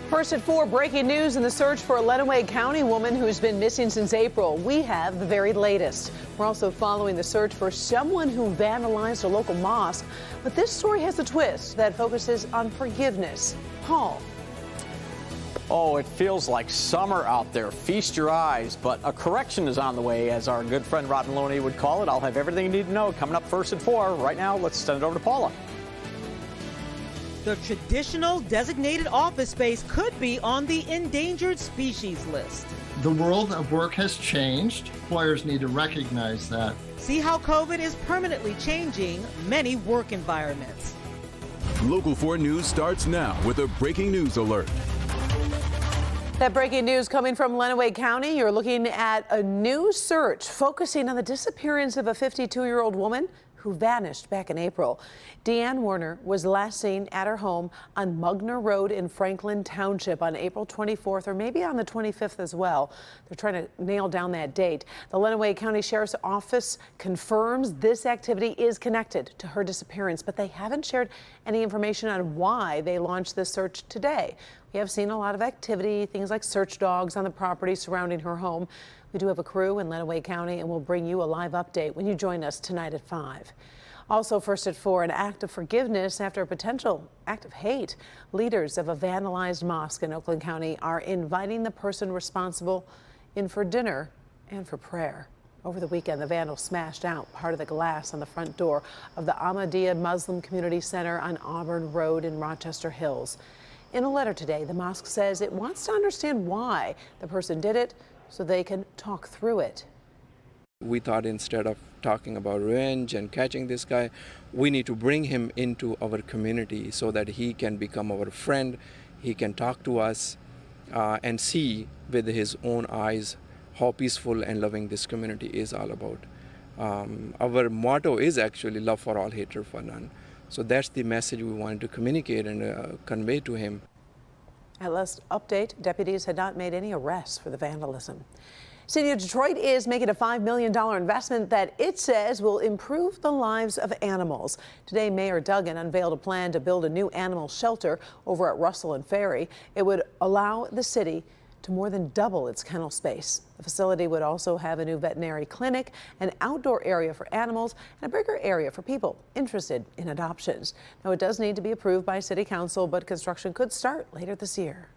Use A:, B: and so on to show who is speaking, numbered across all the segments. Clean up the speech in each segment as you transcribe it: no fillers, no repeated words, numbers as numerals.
A: First at 4, breaking news in the search for a Lenawee County woman who's been missing since April. We have the very latest. We're also following the search for someone who vandalized a local mosque. But this story has a twist that focuses on forgiveness. Paul.
B: Oh, it feels like summer out there. Feast your eyes. But a correction is on the way, as our good friend Rod Maloney would call it. I'll have everything you need to know coming up first at 4. Right now, let's send it over to Paula.
C: The traditional designated office space could be on the endangered species list.
D: The world of work has changed. Employers need to recognize that.
C: See how COVID is permanently changing many work environments.
E: Local 4 News starts now with a breaking news alert.
A: That breaking news coming from Lenawee County. You're looking at a new search focusing on the disappearance of a 52-year-old woman who vanished back in April. Deanne Warner was last seen at her home on Mugner Road in Franklin Township on April 24th, or maybe on the 25th as well. They're trying to nail down that date. The Lenawee County Sheriff's Office confirms this activity is connected to her disappearance, but they haven't shared any information on why they launched this search today. We have seen a lot of activity, things like search dogs on the property surrounding her home. We do have a crew in Lenawee County, and we'll bring you a live update when you join us tonight at 5. Also first at 4, an act of forgiveness after a potential act of hate. Leaders of a vandalized mosque in Oakland County are inviting the person responsible in for dinner and for prayer. Over the weekend, the vandals smashed out part of the glass on the front door of the Ahmadiyya Muslim Community Center on Auburn Road in Rochester Hills. In a letter today, the mosque says it wants to understand why the person did it so they can talk through it.
F: We thought instead of talking about revenge and catching this guy, we need to bring him into our community so that he can become our friend, he can talk to us and see with his own eyes how peaceful and loving this community is all about. Our motto is actually love for all, hatred for none. So that's the message we wanted to communicate and convey to him.
A: At last update, deputies had not made any arrests for the vandalism. City of Detroit is making a $5 million investment that it says will improve the lives of animals. Today, Mayor Duggan unveiled a plan to build a new animal shelter over at Russell and Ferry. It would allow the city to more than double its kennel space. The facility would also have a new veterinary clinic, an outdoor area for animals, and a bigger area for people interested in adoptions. Now, it does need to be approved by City Council, but construction could start later this year.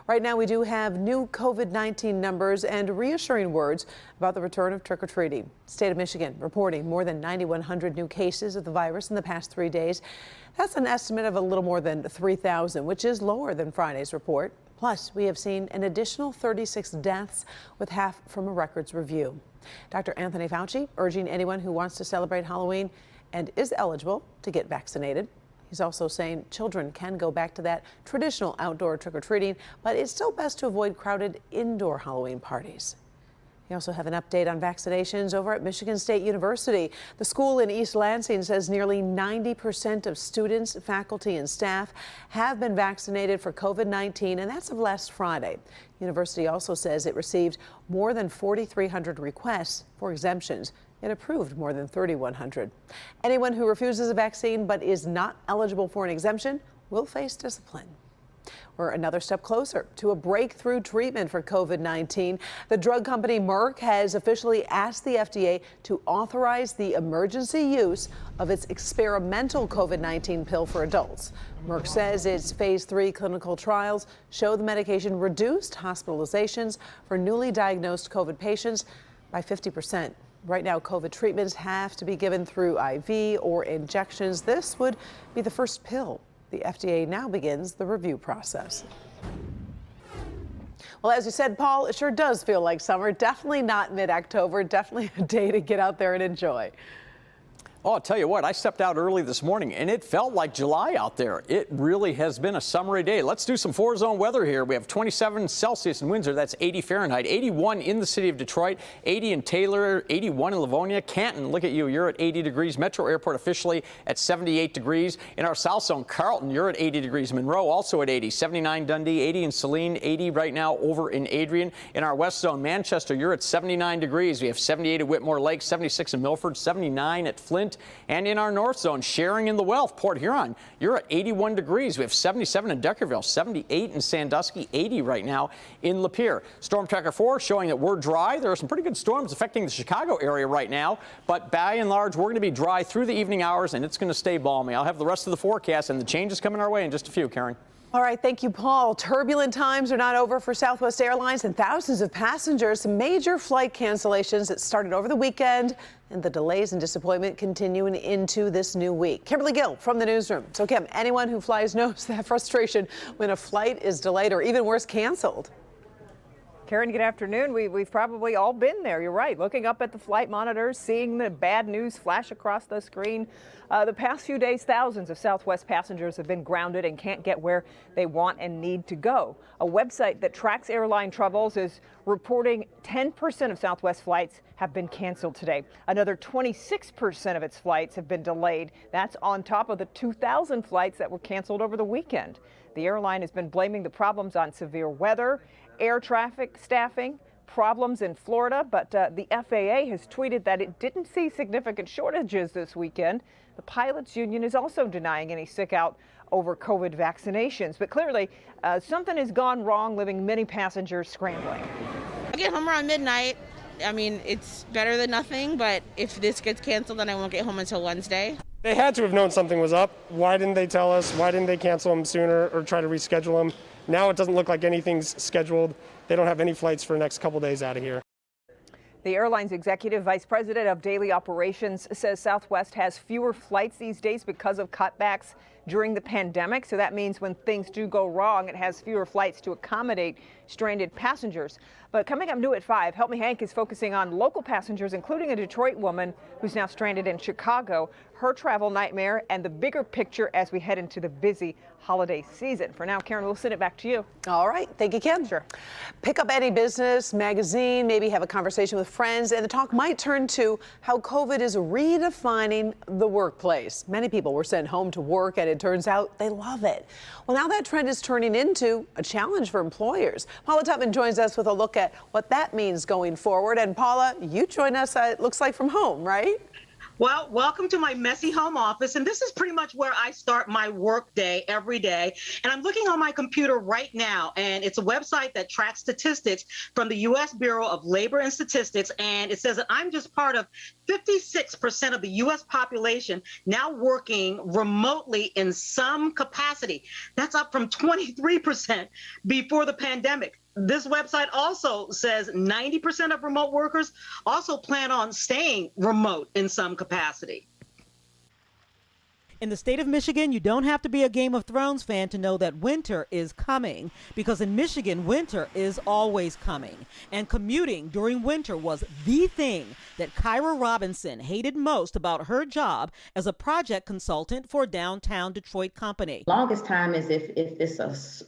A: Right now, we do have new COVID-19 numbers and reassuring words about the return of trick-or-treating. State of Michigan reporting more than 9,100 new cases of the virus in the past 3 days. That's an estimate of a little more than 3,000, which is lower than Friday's report. Plus, we have seen an additional 36 deaths, with half from a records review. Dr. Anthony Fauci urging anyone who wants to celebrate Halloween and is eligible to get vaccinated. He's also saying children can go back to that traditional outdoor trick-or-treating, but it's still best to avoid crowded indoor Halloween parties. We also have an update on vaccinations over at Michigan State University. The school in East Lansing says nearly 90% of students, faculty, and staff have been vaccinated for COVID-19, and that's of last Friday. The university also says it received more than 4,300 requests for exemptions. It approved more than 3,100. Anyone who refuses a vaccine but is not eligible for an exemption will face discipline. We're another step closer to a breakthrough treatment for COVID-19. The drug company Merck has officially asked the FDA to authorize the emergency use of its experimental COVID-19 pill for adults. Merck says its phase 3 clinical trials show the medication reduced hospitalizations for newly diagnosed COVID patients by 50%. Right now, COVID treatments have to be given through IV or injections. This would be the first pill. The FDA now begins the review process. Well, as you said, Paul, it sure does feel like summer. Definitely not mid-October. Definitely a day to get out there and enjoy.
B: Oh, I'll tell you what, I stepped out early this morning and it felt like July out there. It really has been a summery day. Let's do some 4-zone weather here. We have 27 Celsius in Windsor, that's 80 Fahrenheit, 81 in the city of Detroit, 80 in Taylor, 81 in Livonia. Canton, look at you, you're at 80 degrees. Metro Airport officially at 78 degrees. In our South Zone, Carlton, you're at 80 degrees. Monroe also at 80, 79 Dundee, 80 in Saline, 80 right now over in Adrian. In our West Zone, Manchester, you're at 79 degrees. We have 78 at Whitmore Lake, 76 in Milford, 79 at Flint. pleasant. And in our north zone, sharing in the wealth, Port Huron, you're at 81 degrees. We have 77 in Deckerville, 78 in Sandusky, 80 right now in Lapeer. Storm Tracker 4 showing that we're dry. There are some pretty good storms affecting the Chicago area right now, but by and large, we're going to be dry through the evening hours, and it's going to stay balmy. I'll have the rest of the forecast and the changes coming our way in just a few, Karen.
A: All right, thank you, Paul. Turbulent times are not over for Southwest Airlines and thousands of passengers. Some major flight cancellations that started over the weekend, and the delays and disappointment continuing into this new week. Kimberly Gill from the newsroom. So, Kim, anyone who flies knows that frustration when a flight is delayed or even worse, canceled.
G: Karen, good afternoon. We've probably all been there. You're right. Looking up at the flight monitors, seeing the bad news flash across the screen. The past few days, thousands of Southwest passengers have been grounded and can't get where they want and need to go. A website that tracks airline troubles is reporting 10% of Southwest flights have been canceled today. Another 26% of its flights have been delayed. That's on top of the 2,000 flights that were canceled over the weekend. The airline has been blaming the problems on severe weather, air traffic staffing, problems in Florida, but the FAA has tweeted that it didn't see significant shortages this weekend. The pilots union is also denying any sick out over COVID vaccinations, but clearly something has gone wrong, leaving many passengers scrambling.
H: I get home around midnight. I mean, it's better than nothing, but if this gets canceled, then I won't get home until Wednesday.
I: They had to have known something was up. Why didn't they tell us? Why didn't they cancel them sooner or try to reschedule them? Now it doesn't look like anything's scheduled. They don't have any flights for the next couple days out of here.
G: The airline's executive vice president of daily operations says Southwest has fewer flights these days because of cutbacks during the pandemic. So that means when things do go wrong, it has fewer flights to accommodate stranded passengers. But coming up new at 5, Help Me Hank is focusing on local passengers, including a Detroit woman who's now stranded in Chicago, her travel nightmare, and the bigger picture as we head into the busy holiday season. For now, Karen, we'll send it back to you.
A: All right. Thank you, Kim.
G: Sure.
A: Pick up any business, magazine, maybe have a conversation with friends, and the talk might turn to how COVID is redefining the workplace. Many people were sent home to work, and it turns out they love it. Well, now that trend is turning into a challenge for employers. Paula Tubman joins us with a look at what that means going forward. And Paula, you join us, it looks like from home, right?
J: Well, welcome to my messy home office, and this is pretty much where I start my work day every day. And I'm looking on my computer right now, and it's a website that tracks statistics from the U.S. Bureau of Labor and Statistics, and it says that I'm just part of 56% of the U.S. population now working remotely in some capacity. That's up from 23% before the pandemic. This website also says 90% of remote workers also plan on staying remote in some capacity.
C: In the state of Michigan, you don't have to be a Game of Thrones fan to know that winter is coming, because in Michigan, winter is always coming. And commuting during winter was the thing that Kyra Robinson hated most about her job as a project consultant for a downtown Detroit company.
K: Longest time is if it's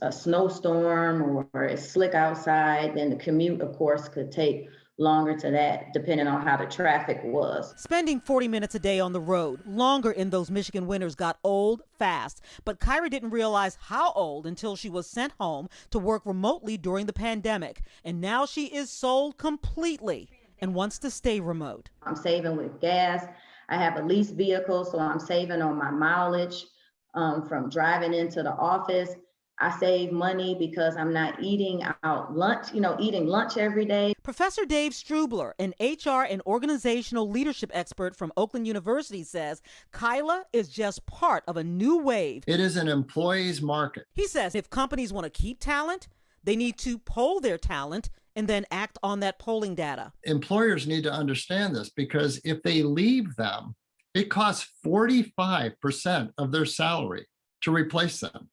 K: a snowstorm or it's slick outside, then the commute, of course, could take longer to that, depending on how the traffic was.
C: Spending 40 minutes a day on the road, longer in those Michigan winters, got old fast. But Kyra didn't realize how old until she was sent home to work remotely during the pandemic. And now she is sold completely and wants to stay remote.
K: I'm saving with gas. I have a leased vehicle, so I'm saving on my mileage from driving into the office. I save money because I'm not eating out lunch, eating lunch every day.
C: Professor Dave Strubler, an HR and organizational leadership expert from Oakland University, says Kyla is just part of a new wave.
D: It is an employee's market.
C: He says if companies want to keep talent, they need to poll their talent and then act on that polling data.
D: Employers need to understand this, because if they leave them, it costs 45% of their salary to replace them.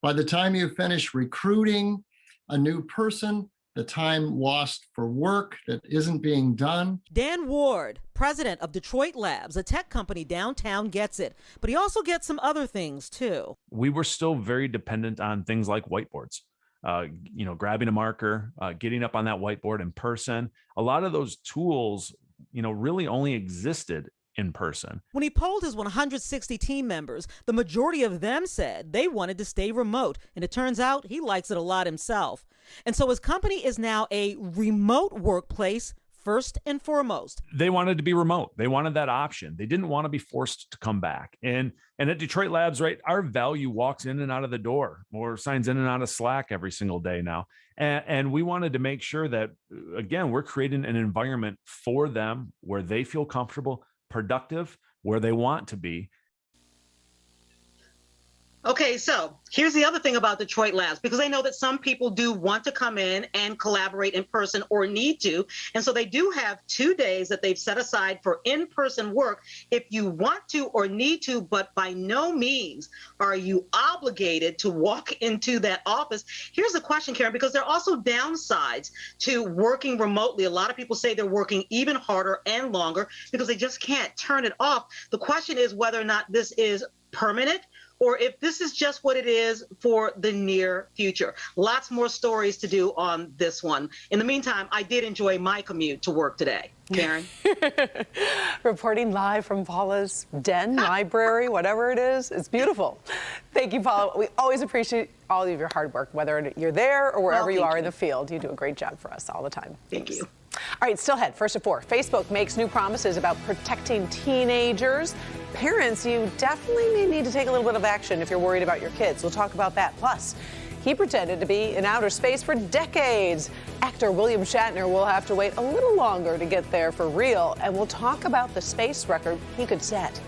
D: By the time you finish recruiting a new person, the time lost for work that isn't being done.
C: Dan Ward, president of Detroit Labs, a tech company downtown, gets it, but he also gets some other things too.
L: We were still very dependent on things like whiteboards, grabbing a marker, getting up on that whiteboard in person. A lot of those tools, really only existed in person.
C: When he polled his 160 team members, the majority of them said they wanted to stay remote, and it turns out he likes it a lot himself. And so his company is now a remote workplace first and foremost.
L: They wanted to be remote. They wanted that option. They didn't want to be forced to come back. And at Detroit Labs, right, our value walks in and out of the door or signs in and out of Slack every single day now. And we wanted to make sure that, again, we're creating an environment for them where they feel comfortable, productive, where they want to be.
J: Okay, so here's the other thing about Detroit Labs, because I know that some people do want to come in and collaborate in person or need to. And so they do have 2 days that they've set aside for in-person work if you want to or need to, but by no means are you obligated to walk into that office. Here's the question, Karen, because there are also downsides to working remotely. A lot of people say they're working even harder and longer because they just can't turn it off. The question is whether or not this is permanent, or if this is just what it is for the near future. Lots more stories to do on this one. In the meantime, I did enjoy my commute to work today. Karen?
A: Reporting live from Paula's den, library, whatever it is. It's beautiful. Thank you, Paula. We always appreciate all of your hard work, whether you're there or wherever you are in the field. You do a great job for us all the time.
J: Thank you.
A: All right, still ahead. First at 4, Facebook makes new promises about protecting teenagers. Parents, you definitely may need to take a little bit of action if you're worried about your kids. We'll talk about that. Plus, he pretended to be in outer space for decades. Actor William Shatner will have to wait a little longer to get there for real, and we'll talk about the space record he could set.